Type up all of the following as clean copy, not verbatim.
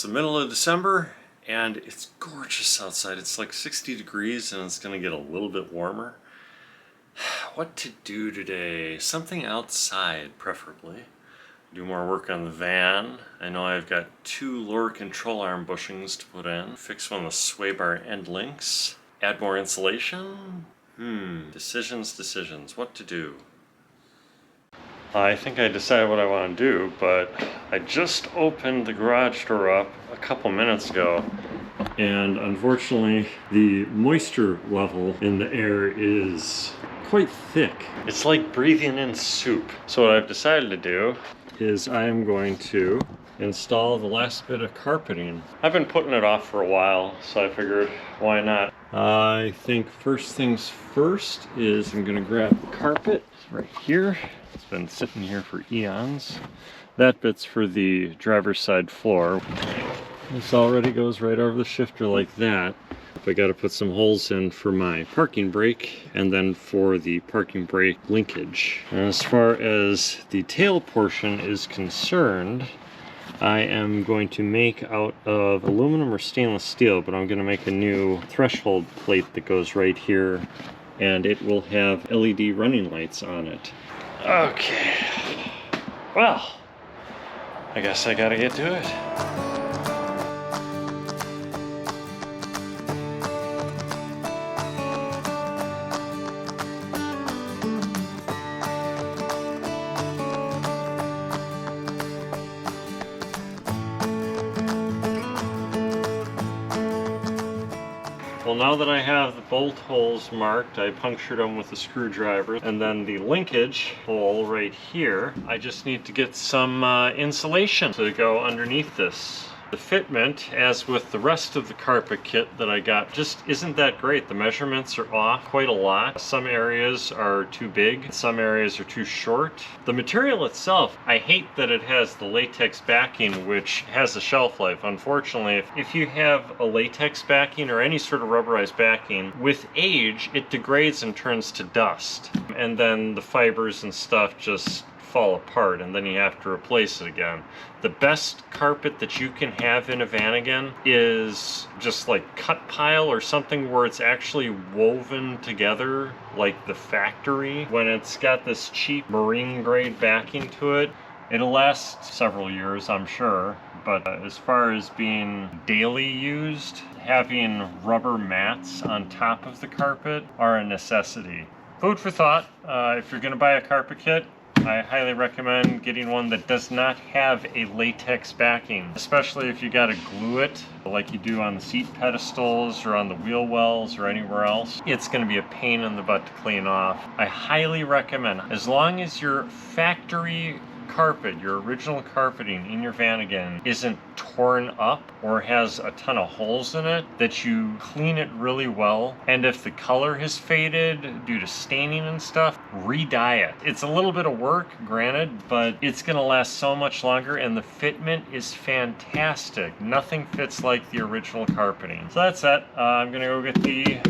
It's the middle of December and it's gorgeous outside. It's like 60 degrees and it's going to get a little bit warmer. What to do today? Something outside, preferably. Do more work on the van. I know I've got 2 lower control arm bushings to put in. Fix one of the sway bar end links. Add more insulation. Decisions. What to do? I think I decided what I want to do, but I just opened the garage door up a couple minutes ago, and unfortunately the moisture level in the air is quite thick. It's like breathing in soup. So what I've decided to do is I'm going to install the last bit of carpeting. I've been putting it off for a while, so I figured why not. I think first things first is I'm going to grab the carpet right here. It's been sitting here for eons. That bit's for the driver's side floor. This already goes right over the shifter like that. I got to put some holes in for my parking brake and then for the parking brake linkage. And as far as the tail portion is concerned, I am going to make out of aluminum or stainless steel, but I'm going to make a new threshold plate that goes right here, and it will have LED running lights on it. Okay, well, I guess I gotta get to it. Well, now that I have the bolt holes marked, I punctured them with a screwdriver, and then the linkage hole right here, I just need to get some insulation to go underneath this. The fitment, as with the rest of the carpet kit that I got, just isn't that great. The measurements are off quite a lot. Some areas are too big, some areas are too short. The material itself, I hate that it has the latex backing, which has a shelf life. Unfortunately, if you have a latex backing or any sort of rubberized backing, with age, it degrades and turns to dust. And then the fibers and stuff just fall apart, and then you have to replace it again. The best carpet that you can have in a Vanagon is just like cut pile or something where it's actually woven together like the factory. When it's got this cheap marine grade backing to it, it'll last several years, I'm sure. But as far as being daily used, having rubber mats on top of the carpet are a necessity. Food for thought. If you're going to buy a carpet kit, I highly recommend getting one that does not have a latex backing, especially if you gotta glue it like you do on the seat pedestals or on the wheel wells or anywhere else. It's gonna be a pain in the butt to clean off. I highly recommend, as long as your factory carpet, your original carpeting in your Vanagon isn't torn up or has a ton of holes in it, that you clean it really well. And if the color has faded due to staining and stuff, re-dye it. It's a little bit of work, granted, but it's gonna last so much longer, and the fitment is fantastic. Nothing fits like the original carpeting. So that's that. I'm gonna go get the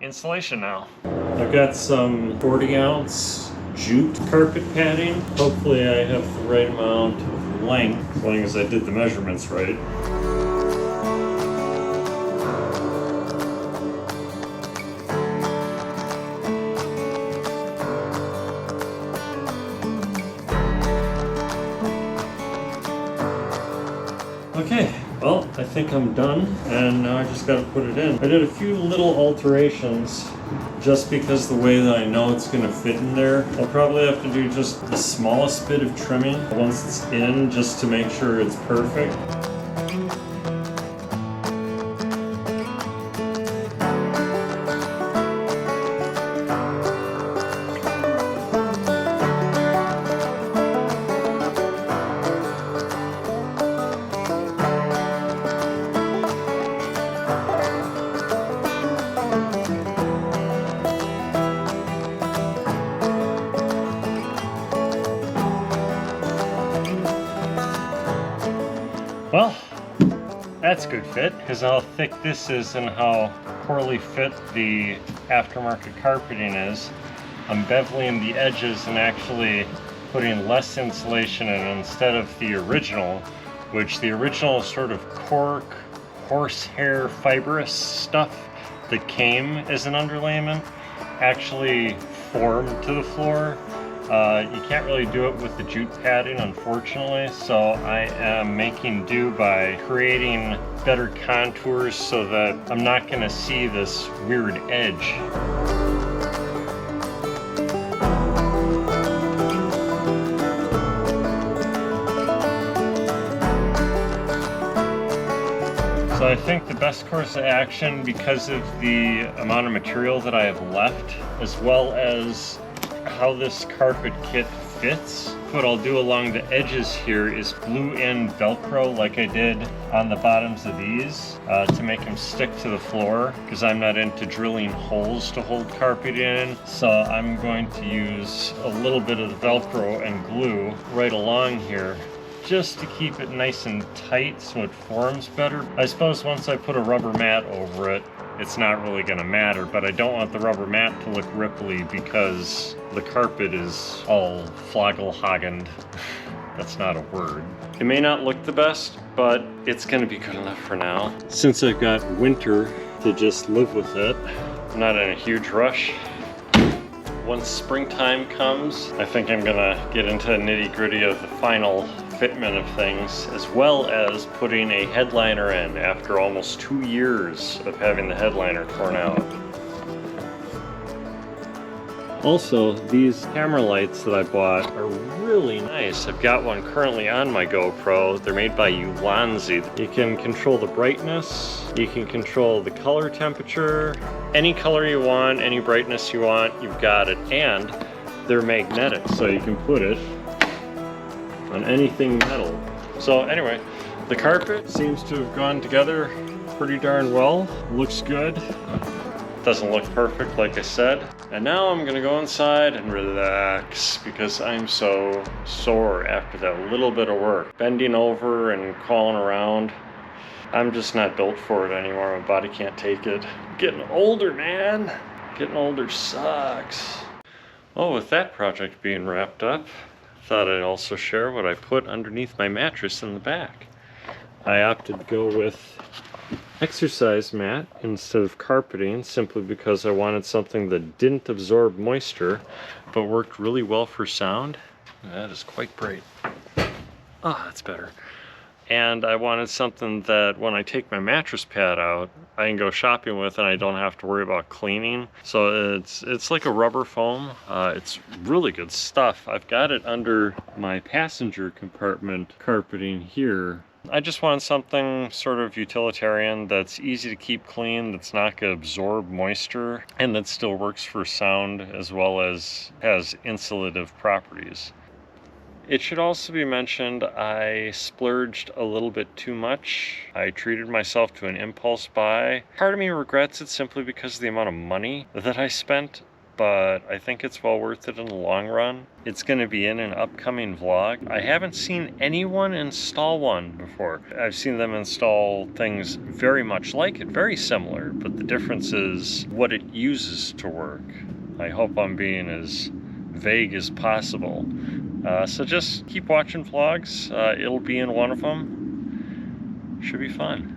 insulation now. I've got some 40-ounce jute carpet padding. Hopefully I have the right amount of length, as long as I did the measurements right. Okay, well, I think I'm done, and now I just gotta put it in. I did a few little alterations just because the way that I know it's gonna fit in there. I'll probably have to do just the smallest bit of trimming once it's in, just to make sure it's perfect. Well, that's a good fit, because how thick this is and how poorly fit the aftermarket carpeting is. I'm beveling the edges and actually putting less insulation in instead of the original, which the original sort of cork, horsehair fibrous stuff that came as an underlayment actually formed to the floor. You can't really do it with the jute padding, unfortunately, so I am making do by creating better contours so that I'm not going to see this weird edge. So I think the best course of action, because of the amount of material that I have left, as well as how this carpet kit fits, what I'll do along the edges here is glue in Velcro like I did on the bottoms of these to make them stick to the floor, because I'm not into drilling holes to hold carpet in. So I'm going to use a little bit of the Velcro and glue right along here, just to keep it nice and tight so it forms better. I suppose once I put a rubber mat over it, it's not really going to matter, but I don't want the rubber mat to look ripply because the carpet is all flaggelhagened. That's not a word. It may not look the best, but it's going to be good enough for now. Since I've got winter to just live with it, I'm not in a huge rush. Once springtime comes, I think I'm gonna get into the nitty-gritty of the final fitment of things, as well as putting a headliner in after almost 2 years of having the headliner torn out. Also, these camera lights that I bought are really nice. I've got one currently on my GoPro. They're made by Ulanzi. You can control the brightness, you can control the color temperature, any color you want, any brightness you want, you've got it. And they're magnetic, so you can put it on anything metal. So anyway, the carpet seems to have gone together pretty darn well. Looks good. Doesn't look perfect, like I said. And now I'm gonna go inside and relax because I'm so sore after that little bit of work. Bending over and crawling around. I'm just not built for it anymore. My body can't take it. I'm getting older, man. Getting older sucks. Oh, with that project being wrapped up, thought I'd also share what I put underneath my mattress in the back. I opted to go with exercise mat instead of carpeting, simply because I wanted something that didn't absorb moisture but worked really well for sound. That is quite bright. Ah, that's better. And I wanted something that when I take my mattress pad out, I can go shopping with and I don't have to worry about cleaning. So it's like a rubber foam. It's really good stuff. I've got it under my passenger compartment carpeting here. I just wanted something sort of utilitarian that's easy to keep clean, that's not going to absorb moisture, and that still works for sound as well as has insulative properties. It should also be mentioned I splurged a little bit too much. I treated myself to an impulse buy. Part of me regrets it simply because of the amount of money that I spent, but I think it's well worth it in the long run. It's going to be in an upcoming vlog. I haven't seen anyone install one before. I've seen them install things very much like it, very similar, but the difference is what it uses to work. I hope I'm being as vague as possible. So just keep watching vlogs. It'll be in one of them. Should be fun.